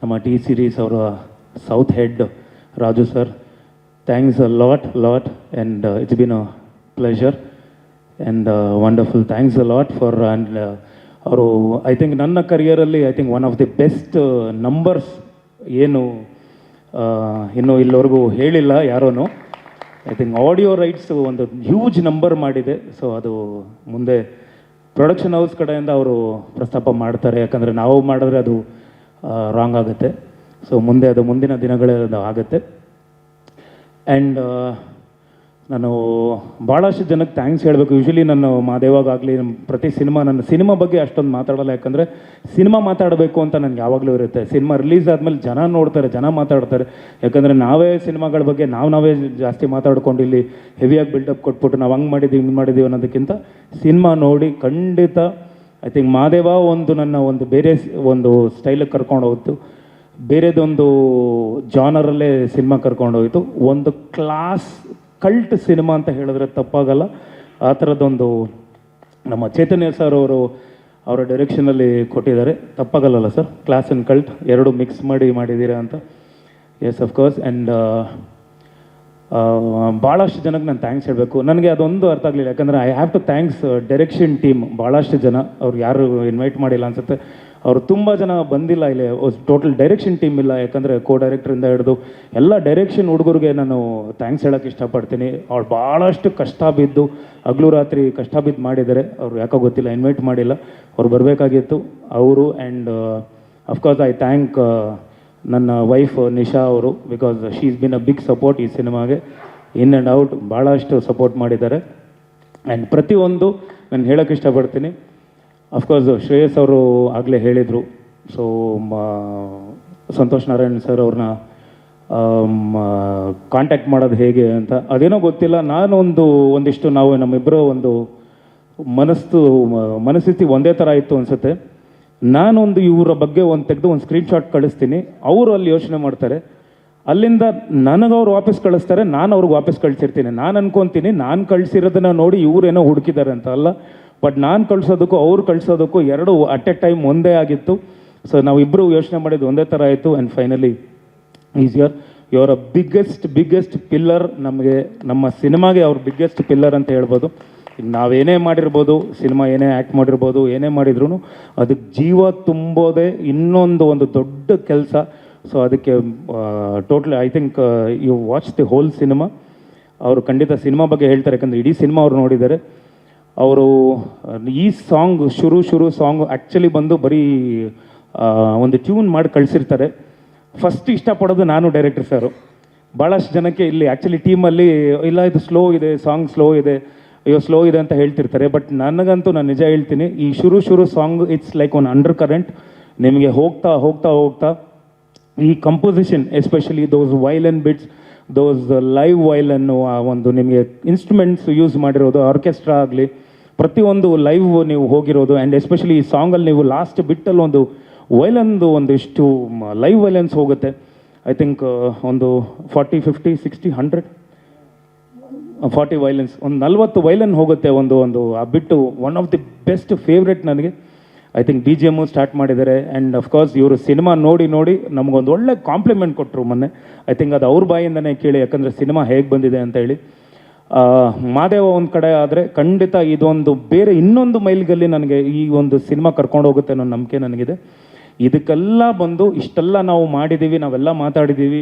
ನಮ್ಮ T series ಅವರ south head Raju sir, thanks a lot and it's been a pleasure and wonderful. Thanks a lot for and ಅವರು I think ನನ್ನ ಕರಿಯರಲ್ಲಿ I think one of the best numbers ಏನು ಇನ್ನೂ ಇಲ್ಲಿವರೆಗೂ ಹೇಳಿಲ್ಲ ಯಾರೂ. ಐ ಥಿಂಕ್ ಆಡಿಯೋ ರೈಟ್ಸ್ ಒಂದು huge number ಮಾಡಿದೆ. ಸೊ ಅದು ಮುಂದೆ ಪ್ರೊಡಕ್ಷನ್ ಹೌಸ್ ಕಡೆಯಿಂದ ಅವರು ಪ್ರಸ್ತಾಪ ಮಾಡ್ತಾರೆ, ಯಾಕಂದರೆ ನಾವು ಮಾಡಿದ್ರೆ ಅದು ರಾಂಗ್ ಆಗುತ್ತೆ. ಸೊ ಮುಂದೆ ಅದು ಮುಂದಿನ ದಿನಗಳಲ್ಲಿ ಆಗುತ್ತೆ. ಆ್ಯಂಡ್ ನಾನು ಭಾಳಷ್ಟು ಜನಕ್ಕೆ ಥ್ಯಾಂಕ್ಸ್ ಹೇಳಬೇಕು. ಯೂಶ್ವಲಿ ನಾನು ಮಾದೇವಾಗಲಿ ಪ್ರತಿ ನನ್ನ ಸಿನಿಮಾ ಬಗ್ಗೆ ಅಷ್ಟೊಂದು ಮಾತಾಡೋಲ್ಲ, ಯಾಕಂದರೆ ಸಿನಿಮಾ ಮಾತಾಡಬೇಕು ಅಂತ ನನಗೆ ಯಾವಾಗಲೂ ಇರುತ್ತೆ. ಸಿನಿಮಾ ರಿಲೀಸ್ ಆದಮೇಲೆ ಜನ ನೋಡ್ತಾರೆ, ಜನ ಮಾತಾಡ್ತಾರೆ. ಯಾಕಂದರೆ ನಾವೇ ಸಿನಿಮಾಗಳ ಬಗ್ಗೆ ನಾವೇ ಜಾಸ್ತಿ ಮಾತಾಡ್ಕೊಂಡು ಇಲ್ಲಿ ಹೆವಿಯಾಗಿ ಬಿಲ್ಡಪ್ ಕೊಟ್ಬಿಟ್ಟು ನಾವು ಹಂಗೆ ಮಾಡಿದ್ದೀವಿ ಹಿಂಗೆ ಮಾಡಿದ್ದೀವಿ ಅನ್ನೋದಕ್ಕಿಂತ ಸಿನಿಮಾ ನೋಡಿ ಖಂಡಿತ ಐ ಥಿಂಕ್ ಮಾದೇವ ನನ್ನ ಒಂದು ಬೇರೆ ಒಂದು ಸ್ಟೈಲಿಗೆ ಕರ್ಕೊಂಡು ಹೋಗ್ತು, ಬೇರೆದೊಂದು ಜಾನರಲ್ಲೇ ಸಿನಿಮಾ ಕರ್ಕೊಂಡು ಹೋಯಿತು. ಒಂದು ಕ್ಲಾಸ್ ಕಲ್ಟ್ ಸಿನಿಮಾ ಅಂತ ಹೇಳಿದ್ರೆ ತಪ್ಪಾಗಲ್ಲ. ಆ ಥರದ್ದೊಂದು ನಮ್ಮ ಚೈತನ್ಯ ಸರ್ ಅವರು ಅವರ ಡೈರೆಕ್ಷನಲ್ಲಿ ಕೊಟ್ಟಿದ್ದಾರೆ, ತಪ್ಪಾಗಲ್ಲ ಸರ್. ಕ್ಲಾಸ್ ಆ್ಯಂಡ್ ಕಲ್ಟ್ ಎರಡು ಮಿಕ್ಸ್ ಮಾಡಿದ್ದೀರಾ ಅಂತ. Yes of course. ಆ್ಯಂಡ್ ಭಾಳಷ್ಟು ಜನಕ್ಕೆ ನಾನು ಥ್ಯಾಂಕ್ಸ್ ಹೇಳಬೇಕು. ನನಗೆ ಅದೊಂದು ಅರ್ಥ ಆಗಲಿಲ್ಲ, ಯಾಕಂದರೆ I have to thanks direction team. ಭಾಳಷ್ಟು ಜನ ಅವ್ರು ಯಾರು ಇನ್ವೈಟ್ ಮಾಡಿಲ್ಲ ಅನ್ಸುತ್ತೆ, ಅವರು ತುಂಬ ಜನ ಬಂದಿಲ್ಲ ಇಲ್ಲಿ. ಟೋಟಲ್ ಡೈರೆಕ್ಷನ್ ಟೀಮ್ ಇಲ್ಲ, ಯಾಕಂದರೆ ಕೋ ಡೈರೆಕ್ಟ್ರಿಂದ ಹಿಡಿದು ಎಲ್ಲ ಡೈರೆಕ್ಷನ್ ಹುಡುಗರಿಗೆ ನಾನು ಥ್ಯಾಂಕ್ಸ್ ಹೇಳೋಕ್ಕೆ ಇಷ್ಟಪಡ್ತೀನಿ. ಅವ್ರು ಭಾಳಷ್ಟು ಕಷ್ಟ ಬಿದ್ದು ಹಗಲು ರಾತ್ರಿ ಕಷ್ಟ ಬಿದ್ದು ಮಾಡಿದ್ದಾರೆ. ಅವ್ರು ಯಾಕೋ ಗೊತ್ತಿಲ್ಲ ಇನ್ವೈಟ್ ಮಾಡಿಲ್ಲ, ಅವ್ರು ಬರಬೇಕಾಗಿತ್ತು ಅವರು. ಆ್ಯಂಡ್ ಅಫ್ಕೋರ್ಸ್ ಐ ಥ್ಯಾಂಕ್ ನನ್ನ ವೈಫ್ ನಿಶಾ ಅವರು, because she is been a big support ಈ ಸಿನಿಮಾಗೆ. ಇನ್ ಆ್ಯಂಡ್ ಔಟ್ ಭಾಳಷ್ಟು ಸಪೋರ್ಟ್ ಮಾಡಿದ್ದಾರೆ. ಆ್ಯಂಡ್ ಪ್ರತಿಯೊಂದು ನಾನು ಹೇಳೋಕ್ಕೆ ಇಷ್ಟಪಡ್ತೀನಿ. ಅಫ್ಕೋರ್ಸ್ ಶ್ರೇಯಸ್ ಅವರು ಆಗಲೇ ಹೇಳಿದರು. ಸೊ ಸಂತೋಷ್ ನಾರಾಯಣ್ ಸರ್ ಅವ್ರನ್ನ ಕಾಂಟ್ಯಾಕ್ಟ್ ಮಾಡೋದು ಹೇಗೆ ಅಂತ ಅದೇನೋ ಗೊತ್ತಿಲ್ಲ. ನಾನು ಒಂದಿಷ್ಟು ನಾವು ನಮ್ಮಿಬ್ಬರು ಒಂದು ಮನಸ್ಥಿತಿ ಒಂದೇ ಥರ ಇತ್ತು ಅನಿಸುತ್ತೆ. ನಾನೊಂದು ಇವರ ಬಗ್ಗೆ ತೆಗೆದು ಒಂದು ಸ್ಕ್ರೀನ್ಶಾಟ್ ಕಳಿಸ್ತೀನಿ, ಅವರು ಅಲ್ಲಿ ಯೋಚನೆ ಮಾಡ್ತಾರೆ, ಅಲ್ಲಿಂದ ನನಗವ್ರು ವಾಪಸ್ ಕಳಿಸ್ತಾರೆ, ನಾನು ಅವ್ರಿಗೆ ವಾಪಸ್ ಕಳಿಸಿರ್ತೀನಿ. ನಾನು ಅನ್ಕೊತೀನಿ ನಾನು ಕಳಿಸಿರೋದನ್ನ ನೋಡಿ ಇವರೇನೋ ಹುಡುಕಿದ್ದಾರೆ ಅಂತ ಅಲ್ಲ, ಬಟ್ ನಾನು ಕಳಿಸೋದಕ್ಕೂ ಅವ್ರು ಕಳಿಸೋದಕ್ಕೂ ಎರಡು ಅಟ್ ಎ ಟೈಮ್ ಒಂದೇ ಆಗಿತ್ತು. ಸೊ ನಾವಿಬ್ಬರು ಯೋಚನೆ ಮಾಡಿದ್ದು ಒಂದೇ ಥರ ಆಯಿತು. And finally your a biggest pillar. ನಮಗೆ ನಮ್ಮ ಸಿನಿಮಾಗೆ ಅವ್ರ ಬಿಗ್ಗೆಸ್ಟ್ ಪಿಲ್ಲರ್ ಅಂತ ಹೇಳ್ಬೋದು. ಈಗ ನಾವೇನೇ ಮಾಡಿರ್ಬೋದು, ಸಿನಿಮಾ ಏನೇ ಆ್ಯಕ್ಟ್ ಮಾಡಿರ್ಬೋದು, ಏನೇ ಮಾಡಿದ್ರು ಅದಕ್ಕೆ ಜೀವ ತುಂಬೋದೇ ಒಂದು ದೊಡ್ಡ ಕೆಲಸ. ಸೊ ಅದಕ್ಕೆ totally I think you watch the whole cinema. ಅವರು ಖಂಡಿತ ಸಿನಿಮಾ ಬಗ್ಗೆ ಹೇಳ್ತಾರೆ, ಯಾಕಂದರೆ ಇಡೀ ಸಿನಿಮಾ ಅವ್ರು ನೋಡಿದ್ದಾರೆ. ಅವರು ಈ ಶುರು ಸಾಂಗ್ ಆ್ಯಕ್ಚುಲಿ ಬಂದು ಬರೀ ಒಂದು ಟ್ಯೂನ್ ಮಾಡಿ ಕಳಿಸಿರ್ತಾರೆ. ಫಸ್ಟ್ ಇಷ್ಟಪಡೋದು ನಾನು, ಡೈರೆಕ್ಟರ್ ಸರು. ಭಾಳಷ್ಟು ಜನಕ್ಕೆ ಇಲ್ಲಿ ಆ್ಯಕ್ಚುಲಿ ಟೀಮಲ್ಲಿ ಇಲ್ಲ ಇದು ಸ್ಲೋ ಇದೆ, ಸಾಂಗ್ ಸ್ಲೋ ಇದೆ, ಅಯ್ಯೋ ಸ್ಲೋ ಇದೆ ಅಂತ ಹೇಳ್ತಿರ್ತಾರೆ. ಬಟ್ ನನಗಂತೂ ನಾನು ನಿಜ ಹೇಳ್ತೀನಿ, ಈ ಶುರು song it's like one under current. ನಿಮಗೆ ಹೋಗ್ತಾ ಈ ಕಂಪೋಸಿಷನ್, ಎಸ್ಪೆಷಲಿ ದೋಸ್ ವೈಲನ್ ಬಿಟ್ಸ್, ದೋಸ್ ಲೈವ್ ವೈಲನ್ನು, ಆ ಒಂದು ನಿಮಗೆ ಇನ್ಸ್ಟ್ರೂಮೆಂಟ್ಸ್ ಯೂಸ್ ಮಾಡಿರೋದು, ಆರ್ಕೆಸ್ಟ್ರಾ ಆಗಲಿ ಪ್ರತಿಯೊಂದು ಲೈವ್ ನೀವು ಹೋಗಿರೋದು. ಆ್ಯಂಡ್ ಎಸ್ಪೆಷಲಿ ಈ ಸಾಂಗಲ್ಲಿ ನೀವು ಲಾಸ್ಟ್ ಬಿಟ್ಟಲ್ಲಿ ಒಂದು ಒಂದಿಷ್ಟು ಲೈವ್ ವೈಲೆನ್ಸ್ ಹೋಗುತ್ತೆ. ಐ ಥಿಂಕ್ ಒಂದು 40, 50, 60, 100, 40 ವೈಲೆನ್ಸ್, ಒಂದು 40 ವೈಲನ್ ಹೋಗುತ್ತೆ ಒಂದು ಆ ಬಿಟ್ಟು. One of the best favourite ನನಗೆ. ಐ ಥಿಂಕ್ BGM ಸ್ಟಾರ್ಟ್ ಮಾಡಿದ್ದಾರೆ. ಆ್ಯಂಡ್ ಅಫ್ಕೋರ್ಸ್ ಇವರು ಸಿನಿಮಾ ನೋಡಿ ನಮಗೊಂದು ಒಳ್ಳೆ ಕಾಂಪ್ಲಿಮೆಂಟ್ ಕೊಟ್ಟರು ಮೊನ್ನೆ. ಐ ಥಿಂಕ್ ಅದು ಅವ್ರ ಬಾಯಿಂದನೇ ಕೇಳಿ, ಯಾಕಂದರೆ ಸಿನಿಮಾ ಹೇಗೆ ಬಂದಿದೆ ಅಂತ ಹೇಳಿ. ಮಾದೇವ ಒಂದು ಕಡೆ ಆದರೆ ಖಂಡಿತ ಇದೊಂದು ಬೇರೆ ಇನ್ನೊಂದು ಮೈಲಿಗಲ್ಲಿ ನನಗೆ ಈ ಒಂದು ಸಿನಿಮಾ ಕರ್ಕೊಂಡು ಹೋಗುತ್ತೆ ಅನ್ನೋ ನಂಬಿಕೆ ನನಗಿದೆ. ಇದಕ್ಕೆಲ್ಲ ಬಂದು ಇಷ್ಟೆಲ್ಲ ನಾವು ಮಾಡಿದ್ದೀವಿ, ನಾವೆಲ್ಲ ಮಾತಾಡಿದ್ದೀವಿ,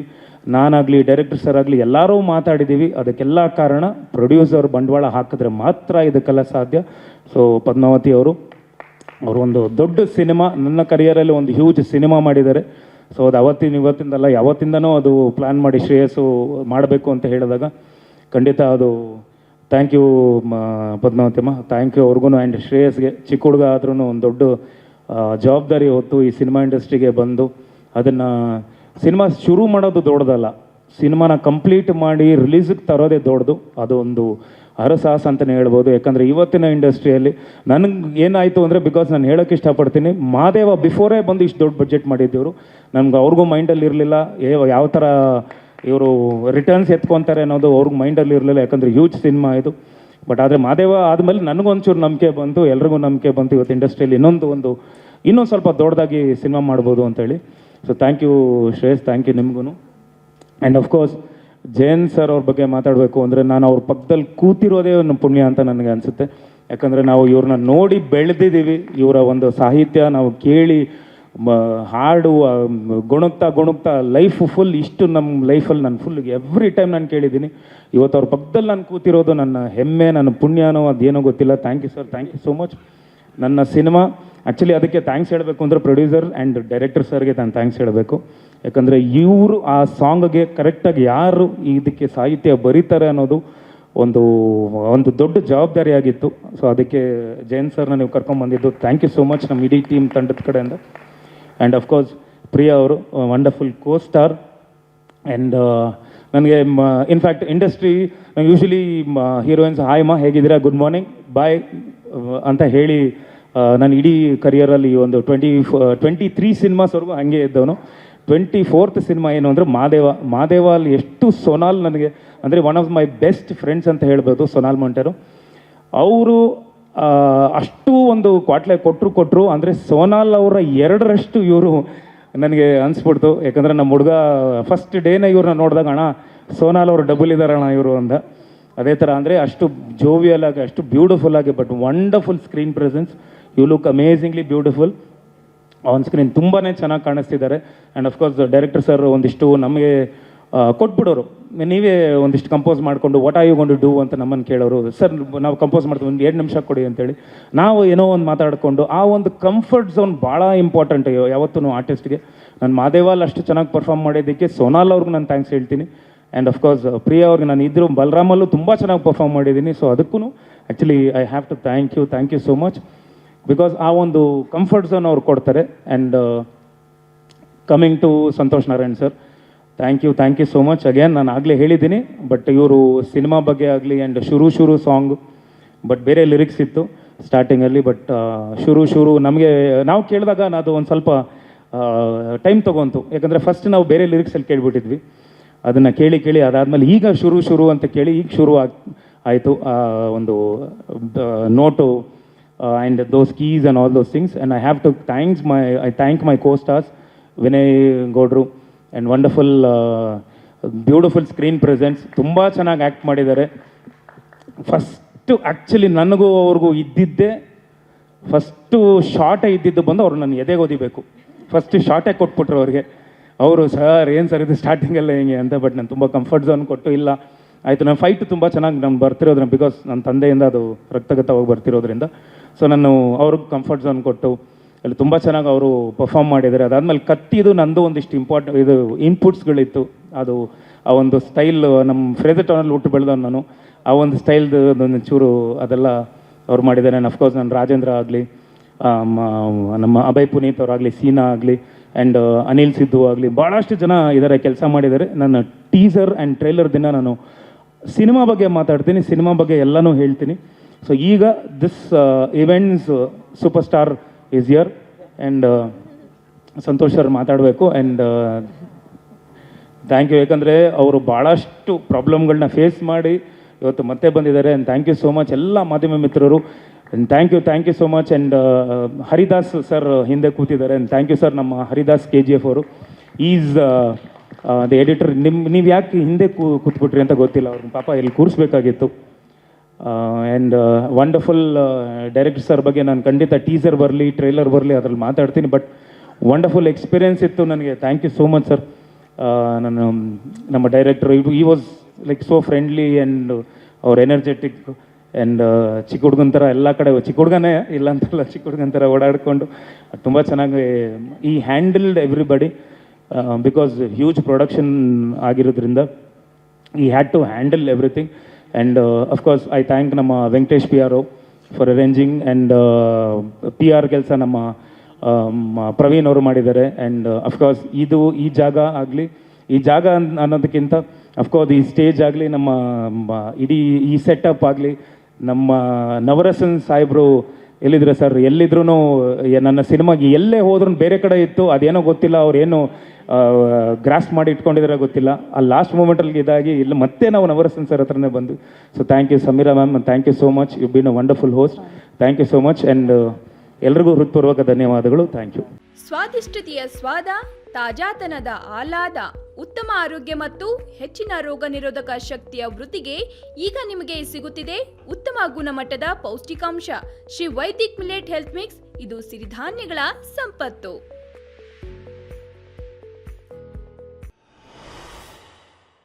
ನಾನಾಗಲಿ ಡೈರೆಕ್ಟರ್ ಸರ್ ಆಗಲಿ ಎಲ್ಲರೂ ಮಾತಾಡಿದ್ದೀವಿ. ಅದಕ್ಕೆಲ್ಲ ಕಾರಣ ಪ್ರೊಡ್ಯೂಸರ್ ಬಂಡವಾಳ ಹಾಕಿದ್ರೆ ಮಾತ್ರ ಇದಕ್ಕೆಲ್ಲ ಸಾಧ್ಯ. ಸೊ ಪದ್ಮಾವತಿ ಅವರು ಒಂದು ದೊಡ್ಡ ಸಿನಿಮಾ, ನನ್ನ ಕರಿಯರಲ್ಲಿ ಒಂದು ಹ್ಯೂಜ್ ಸಿನಿಮಾ ಮಾಡಿದ್ದಾರೆ. ಸೊ ಅದು ಇವತ್ತಿಂದಲ್ಲ ಯಾವತ್ತಿಂದನೂ ಅದು ಪ್ಲ್ಯಾನ್ ಮಾಡಿ ಶ್ರೇಯಸ್ಸು ಮಾಡಬೇಕು ಅಂತ ಹೇಳಿದಾಗ ಖಂಡಿತ ಅದು ಥ್ಯಾಂಕ್ ಯು ಪದ್ಮಾವತಿಮ್ಮ, ಥ್ಯಾಂಕ್ ಯು ಅವ್ರಿಗೂ. ಆ್ಯಂಡ್ ಶ್ರೇಯಸ್ಗೆ ಚಿಕ್ಕ ಹುಡುಗ ಆದ್ರೂ ಒಂದು ದೊಡ್ಡ ಜವಾಬ್ದಾರಿ ಹೊತ್ತು ಈ ಸಿನಿಮಾ ಇಂಡಸ್ಟ್ರಿಗೆ ಬಂದು ಅದನ್ನು ಸಿನಿಮಾ ಶುರು ಮಾಡೋದು ದೊಡ್ಡದಲ್ಲ, ಸಿನಿಮಾನ ಕಂಪ್ಲೀಟ್ ಮಾಡಿ ರಿಲೀಸಿಗೆ ತರೋದೇ ದೊಡ್ಡದು. ಅದು ಒಂದು ಹರಸಾಹಸ ಅಂತಲೇ ಹೇಳ್ಬೋದು. ಯಾಕಂದರೆ ಇವತ್ತಿನ ಇಂಡಸ್ಟ್ರಿಯಲ್ಲಿ ನನಗೆ ಏನಾಯಿತು ಅಂದರೆ, ಬಿಕಾಸ್ ನಾನು ಹೇಳೋಕ್ಕೆ ಇಷ್ಟಪಡ್ತೀನಿ, ಮಾದೇವ ಬಿಫೋರೇ ಬಂದು ಇಷ್ಟು ದೊಡ್ಡ ಬಡ್ಜೆಟ್ ಮಾಡಿದ್ದೆವರು. ನಮ್ಗೆ ಅವ್ರಿಗೂ ಮೈಂಡಲ್ಲಿ ಇರಲಿಲ್ಲ ಯಾವ ಥರ ಇವರು ರಿಟರ್ನ್ಸ್ ಎತ್ಕೊತಾರೆ ಅನ್ನೋದು ಅವ್ರಿಗೆ ಮೈಂಡಲ್ಲಿ ಇರಲಿಲ್ಲ, ಯಾಕಂದರೆ ಹ್ಯೂಜ್ ಸಿನಿಮಾ ಇದು. ಬಟ್ ಆದರೆ ಮಾದೇವ ಆದಮೇಲೆ ನನಗೊಂಚೂರು ನಂಬಿಕೆ ಬಂತು, ಎಲ್ರಿಗೂ ನಂಬಿಕೆ ಬಂತು ಇವತ್ತು ಇಂಡಸ್ಟ್ರಿಯಲ್ಲಿ ಇನ್ನೊಂದು ಸ್ವಲ್ಪ ದೊಡ್ಡದಾಗಿ ಸಿನಿಮಾ ಮಾಡ್ಬೋದು ಅಂತೇಳಿ. So thank you Shreyas, thank you ನಿಮಗೂ. ಆ್ಯಂಡ್ ಅಫ್ಕೋರ್ಸ್ ಜಯಂತ್ ಸರ್ ಅವ್ರ ಬಗ್ಗೆ ಮಾತಾಡಬೇಕು ಅಂದರೆ ನಾನು ಅವ್ರ ಪಕ್ಕದಲ್ಲಿ ಕೂತಿರೋದೇ ಒಂದು ಪುಣ್ಯ ಅಂತ ನನಗೆ ಅನಿಸುತ್ತೆ. ಯಾಕಂದರೆ ನಾವು ಇವ್ರನ್ನ ನೋಡಿ ಬೆಳೆದಿದ್ದೀವಿ, ಇವರ ಒಂದು ಸಾಹಿತ್ಯ ನಾವು ಕೇಳಿ ಹಾಡು ಗುಣಗ್ತಾ ಲೈಫ್ ಫುಲ್ ಇಷ್ಟು ನಮ್ಮ ಲೈಫಲ್ಲಿ ನಾನು ಫುಲ್ ಎವ್ರಿ ಟೈಮ್ ನಾನು ಕೇಳಿದ್ದೀನಿ. ಇವತ್ತು ಅವ್ರ ಪಕ್ಕದಲ್ಲಿ ನಾನು ಕೂತಿರೋದು ನನ್ನ ಹೆಮ್ಮೆ, ನನ್ನ ಪುಣ್ಯನೋ ಅದೇನೋ ಗೊತ್ತಿಲ್ಲ. Thank you sir, thank you so much. ನನ್ನ ಸಿನಿಮಾ ಆ್ಯಕ್ಚುಲಿ ಅದಕ್ಕೆ ಥ್ಯಾಂಕ್ಸ್ ಹೇಳಬೇಕು ಅಂದರೆ ಪ್ರೊಡ್ಯೂಸರ್ ಆ್ಯಂಡ್ ಡೈರೆಕ್ಟರ್ ಸರ್ಗೆ ನಾನು ಥ್ಯಾಂಕ್ಸ್ ಹೇಳಬೇಕು. ಯಾಕಂದರೆ ಇವರು ಆ ಸಾಂಗ್ಗೆ ಕರೆಕ್ಟಾಗಿ ಯಾರು ಇದಕ್ಕೆ ಸಾಹಿತ್ಯ ಬರೀತಾರೆ ಅನ್ನೋದು ಒಂದು ದೊಡ್ಡ ಜವಾಬ್ದಾರಿಯಾಗಿತ್ತು. ಸೊ ಅದಕ್ಕೆ ಜಯಂತ್ ಸರ್ನ ನೀವು ಕರ್ಕೊಂಡ್ಬಂದಿದ್ದು ಥ್ಯಾಂಕ್ ಯು ಸೋ ಮಚ್ ನಮ್ಮ ಇಡೀ ಟೀಮ್ ತಂಡದ ಕಡೆಯಿಂದ. ಆ್ಯಂಡ್ ಅಫ್ಕೋರ್ಸ್ ಪ್ರಿಯಾ ಅವರು ವಂಡರ್ಫುಲ್ ಕೋ ಸ್ಟಾರ್. ಆ್ಯಂಡ್ ನನಗೆ in fact industry usually heroines hi ಮಾ ಹೇಗಿದ್ದೀರಾ, ಗುಡ್ ಮಾರ್ನಿಂಗ್, ಬಾಯ್ ಅಂತ ಹೇಳಿ ನಾನು ಇಡೀ ಕರಿಯರಲ್ಲಿ ಒಂದು 23 ಸಿನಿಮಾಸ್ವರೆಗೂ ಹಾಗೆ ಇದ್ದವನು. 24th ಸಿನಿಮಾ ಏನು ಅಂದರೆ ಮಾದೇವ ಅಲ್ಲಿ ಎಷ್ಟು ಸೊನಾಲ್ ನನಗೆ ಅಂದರೆ one of my best friends ಅಂತ ಹೇಳ್ಬೋದು, ಸೊನಾಲ್ ಮೊಂಟೇರು. ಅವರು ಅಷ್ಟು ಒಂದು ಕ್ವಾಟ್ಲೆ ಕೊಟ್ಟರು ಅಂದರೆ ಸೋನಾಲ್ ಅವರ 2ರಷ್ಟು ಇವರು ನನಗೆ ಅನಿಸ್ಬಿಡ್ತು. ಯಾಕಂದರೆ ನಮ್ಮ ಹುಡುಗ ಫಸ್ಟ್ ಡೇನೇ ಇವ್ರನ್ನ ನೋಡಿದಾಗ ಅಣ್ಣ ಸೋನಾಲ್ ಅವರು ಡಬಲ್ ಇದ್ದಾರಣ್ಣ ಇವರು ಅಂದ. ಅದೇ ಥರ ಅಂದರೆ ಅಷ್ಟು ಜೋವಿಯಲ್ ಆಗಿ, ಅಷ್ಟು ಬ್ಯೂಟಿಫುಲ್ ಆಗಿ, but wonderful screen presence. You look amazingly beautiful on screen, ತುಂಬಾ ಚೆನ್ನಾಗಿ ಕಾಣಿಸ್ತಿದ್ದಾರೆ. ಆ್ಯಂಡ್ ಅಫ್ಕೋರ್ಸ್ ಡೈರೆಕ್ಟರ್ ಸರ್ ಒಂದಿಷ್ಟು ನಮಗೆ ಕೊಟ್ಬಿಡೋರು, ನೀವೇ ಒಂದಿಷ್ಟು ಕಂಪೋಸ್ ಮಾಡಿಕೊಂಡು what are you gonna do ಅಂತ ನಮ್ಮನ್ನು ಕೇಳೋರು. ಸರ್ ನಾವು ಕಂಪೋಸ್ ಮಾಡ್ತೀವಿ, ಒಂದು 2 ನಿಮಿಷ ಕೊಡಿ ಅಂತೇಳಿ ನಾವು ಏನೋ ಒಂದು ಮಾತಾಡಿಕೊಂಡು ಆ ಒಂದು ಕಂಫರ್ಟ್ ಝೋನ್ ಭಾಳ ಇಂಪಾರ್ಟೆಂಟ್ ಯಾವತ್ತೂ ಆರ್ಟಿಸ್ಟ್ಗೆ. ನಾನು ಮಾದೇವಾಲ್ ಅಷ್ಟು ಚೆನ್ನಾಗಿ ಪರ್ಫಾರ್ಮ್ ಮಾಡಿದ್ದಕ್ಕೆ ಸೋನಾಲ್ ಅವ್ರಿಗೆ ನಾನು ಥ್ಯಾಂಕ್ಸ್ ಹೇಳ್ತೀನಿ. ಆ್ಯಂಡ್ ಅಫ್ಕೋರ್ಸ್ ಪ್ರಿಯಾ ಅವ್ರಿಗೆ ನಾನು ಇದ್ದರೂ ಬಲರಾಮಲ್ಲೂ ತುಂಬ ಚೆನ್ನಾಗಿ ಪರ್ಫಾರ್ಮ್ ಮಾಡಿದ್ದೀನಿ. ಸೊ ಅದಕ್ಕೂ actually I have to thank you so much, because ಆ ಒಂದು ಕಂಫರ್ಟ್ ಝೋನ್ ಅವ್ರು ಕೊಡ್ತಾರೆ. And coming to Santhosh Narayan sir, thank you so much again. ನಾನು ಆಗಲೇ ಹೇಳಿದ್ದೀನಿ, ಬಟ್ ಇವರು ಸಿನಿಮಾ ಬಗ್ಗೆ ಆಗಲಿ ಆ್ಯಂಡ್ ಶುರು ಸಾಂಗ್, ಬಟ್ ಬೇರೆ ಲಿರಿಕ್ಸ್ ಇತ್ತು ಸ್ಟಾರ್ಟಿಂಗಲ್ಲಿ, ಬಟ್ ಶುರು ನಮಗೆ ನಾವು ಕೇಳಿದಾಗ ಅದು ಒಂದು ಸ್ವಲ್ಪ ಟೈಮ್ ತೊಗೊಂತು. ಯಾಕಂದರೆ ಫಸ್ಟ್ ನಾವು ಬೇರೆ ಲಿರಿಕ್ಸಲ್ಲಿ ಕೇಳಿಬಿಟ್ಟಿದ್ವಿ, ಅದನ್ನು ಕೇಳಿ ಅದಾದಮೇಲೆ ಈಗ ಶುರು ಅಂತ ಕೇಳಿ ಈಗ ಶುರು ಆಯಿತು ಒಂದು note and those keys and all those things. And I have to thank my co-stars Vinay Godru and wonderful beautiful screen presence. ತುಂಬಾ ಚೆನ್ನಾಗಿ ಆ್ಯಕ್ಟ್ ಮಾಡಿದ್ದಾರೆ. ಫಸ್ಟು ಆ್ಯಕ್ಚುಲಿ ನನಗೂ ಅವ್ರಿಗೂ ಇದ್ದಿದ್ದೆ ಫಸ್ಟು ಶಾರ್ಟೇ ಇದ್ದಿದ್ದು ಬಂದು ಅವ್ರು ನನ್ನ ಎದೆಗೆ ಓದಿಬೇಕು. ಫಸ್ಟ್ ಶಾರ್ಟೇ ಕೊಟ್ಬಿಟ್ರು ಅವ್ರಿಗೆ. ಅವರು ಸರ್ ಏನು ಸರ್ ಇದು ಸ್ಟಾರ್ಟಿಂಗಲ್ಲೇ ಹಿಂಗೆ ಅಂತ, ಬಟ್ ನಾನು ತುಂಬ ಕಂಫರ್ಟ್ ಝೋನ್ ಕೊಟ್ಟು ಇಲ್ಲ ಆಯಿತು. ನಾನು ಫೈಟ್ ತುಂಬ ಚೆನ್ನಾಗಿ ನಾನು ಬರ್ತಿರೋದ್ರಿಂದ, ಬಿಕಾಸ್ ನನ್ನ ತಂದೆಯಿಂದ ಅದು ರಕ್ತಗತವಾಗಿ ಬರ್ತಿರೋದ್ರಿಂದ, ಸೊ ನಾನು ಅವ್ರಿಗೆ ಕಂಫರ್ಟ್ ಝೋನ್ ಕೊಟ್ಟು ಅಲ್ಲಿ ತುಂಬ ಚೆನ್ನಾಗಿ ಅವರು ಪರ್ಫಾರ್ಮ್ ಮಾಡಿದ್ದಾರೆ. ಅದಾದಮೇಲೆ ಕತ್ತಿದು ನಂದು ಒಂದಿಷ್ಟು ಇದು ಇನ್ಪುಟ್ಸ್ಗಳಿತ್ತು. ಅದು ಆ ಒಂದು ಸ್ಟೈಲ್ ನಮ್ಮ ಫ್ರೇಜರ್ ಟೌನಲ್ಲಿ ಹುಟ್ಟು ಬೆಳೆದವನು ನಾನು. ಆ ಒಂದು ಸ್ಟೈಲ್ದು ಒಂದು ಚೂರು ಅದೆಲ್ಲ ಅವ್ರು ಮಾಡಿದ್ದಾರೆ. ನಾನು ಅಫ್ಕೋರ್ಸ್ ನಾನು ರಾಜೇಂದ್ರ ಆಗಲಿ, ನಮ್ಮ ಅಭಯ್ ಪುನೀತ್ ಅವರಾಗಲಿ, ಸೀನಾ ಆಗಲಿ, ಆ್ಯಂಡ್ ಅನಿಲ್ ಸಿದ್ದು ಆಗಲಿ, ಭಾಳಷ್ಟು ಜನ ಇದ್ದಾರೆ, ಕೆಲಸ ಮಾಡಿದ್ದಾರೆ. ನನ್ನ ಟೀಸರ್ ಆ್ಯಂಡ್ ಟ್ರೈಲರ್ ದಿನ ನಾನು ಸಿನಿಮಾ ಬಗ್ಗೆ ಮಾತಾಡ್ತೀನಿ, ಸಿನಿಮಾ ಬಗ್ಗೆ ಎಲ್ಲನೂ ಹೇಳ್ತೀನಿ. ಸೊ ಈಗ this events super star is here and Santhosh sir ಮಾತಾಡಬೇಕು. ಆ್ಯಂಡ್ ಥ್ಯಾಂಕ್ ಯು, ಯಾಕಂದರೆ ಅವರು ಭಾಳಷ್ಟು ಪ್ರಾಬ್ಲಮ್ಗಳನ್ನ ಫೇಸ್ ಮಾಡಿ ಇವತ್ತು ಮತ್ತೆ ಬಂದಿದ್ದಾರೆ. And thank you so much ಎಲ್ಲ ಮಾಧ್ಯಮ ಮಿತ್ರರು. And thank you so much. And Haridas sir ಹಿಂದೆ ಕೂತಿದ್ದಾರೆ. ಆ್ಯಂಡ್ ಥ್ಯಾಂಕ್ ಯು ಸರ್, ನಮ್ಮ ಹರಿದಾಸ್ KGF ಅವರು ಈಸ್ ದ ಎಡಿಟರ್. ನೀವು ಯಾಕೆ ಹಿಂದೆ ಕೂತ್ಬಿಟ್ರಿ ಅಂತ ಗೊತ್ತಿಲ್ಲ, ಅವ್ರನ್ನ ಪಾಪ ಇಲ್ಲಿ ಕೂರಿಸ್ಬೇಕಾಗಿತ್ತು. ಆ್ಯಂಡ್ ವಂಡರ್ಫುಲ್ ಡೈರೆಕ್ಟರ್ ಸರ್ ಬಗ್ಗೆ ನಾನು ಖಂಡಿತ ಟೀಸರ್ ಬರಲಿ ಟ್ರೈಲರ್ ಬರಲಿ ಅದರಲ್ಲಿ ಮಾತಾಡ್ತೀನಿ, ಬಟ್ ವಂಡರ್ಫುಲ್ ಎಕ್ಸ್ಪೀರಿಯೆನ್ಸ್ ಇತ್ತು ನನಗೆ. Thank you so much sir. ನಾನು ನಮ್ಮ ಡೈರೆಕ್ಟರ್ ಈ was like so friendly and ಅವ್ರ ಎನರ್ಜೆಟಿಕ್ ಆ್ಯಂಡ್ ಚಿಕ್ಕ ಹುಡುಗನ ಥರ ಎಲ್ಲ ಕಡೆ, ಚಿಕ್ಕ ಹುಡುಗನೇ ಇಲ್ಲ ಅಂತಲ್ಲ, ಚಿಕ್ಕ ಹುಡುಗನ ಥರ ಓಡಾಡಿಕೊಂಡು ತುಂಬ ಚೆನ್ನಾಗಿ he handled everybody, because huge production ಆಗಿರೋದ್ರಿಂದ he had to handle everything. And of course I thank ನಮ್ಮ Venkatesh PR for arranging. And PR ಕೆಲಸ ನಮ್ಮ ಪ್ರವೀಣ್ ಅವರು ಮಾಡಿದ್ದಾರೆ. ಆ್ಯಂಡ್ ಅಫ್ಕೋರ್ಸ್ ಈ ಜಾಗ ಆಗಲಿ, ಈ ಜಾಗ ಅನ್ನೋದಕ್ಕಿಂತ ಅಫ್ಕೋರ್ಸ್ ಈ ಸ್ಟೇಜ್ ಆಗಲಿ, ನಮ್ಮ ಇಡೀ ಈ ಸೆಟಪ್ ಆಗಲಿ, ನಮ್ಮ ನವರಸನ್ ಸಾಹೇಬರು ಎಲ್ಲಿದ್ರು ಸರ್, ಎಲ್ಲಿದ್ರು ನನ್ನ ಸಿನಿಮಾಗೆ ಎಲ್ಲೇ ಹೋದ್ರೂ ಬೇರೆ ಕಡೆ ಇತ್ತು, ಅದೇನೋ ಗೊತ್ತಿಲ್ಲ, ಅವ್ರೇನು ಗ್ರಾಸ್ ಮಾಡಿ ಇಟ್ಕೊಂಡಿದ್ರೆ ಗೊತ್ತಿಲ್ಲ. ಆ ಲಾಸ್ಟ್ ಮೂಮೆಂಟಲ್ಲಿ ಇದಾಗಿ ಇಲ್ಲಿ ಮತ್ತೆ ನಾವು ನವರಸನ್ ಸರ್ ಹತ್ರನೇ ಬಂದು. So thank you Sameera ma'am, thank you so much, you been a wonderful host. Thank you so much. And ಎಲ್ರಿಗೂ ಹೃತ್ಪೂರ್ವಕ ಧನ್ಯವಾದಗಳು. Thank you. ಸ್ವಾದಿಷ್ಟತೆಯ ಸ್ವಾದ ತಾಜಾತನದ ಆಹ್ಲಾದ, ಉತ್ತಮ ಆರೋಗ್ಯ ಮತ್ತು ಹೆಚ್ಚಿನ ರೋಗ ನಿರೋಧಕ ಶಕ್ತಿಯ ವೃದ್ಧಿಗೆ ಈಗ ನಿಮಗೆ ಸಿಗುತ್ತಿದೆ ಉತ್ತಮ ಗುಣಮಟ್ಟದ ಪೌಷ್ಟಿಕಾಂಶ. Shri Vaidik millet health mix, ಇದು ಸಿರಿಧಾನ್ಯಗಳ ಸಂಪತ್ತು.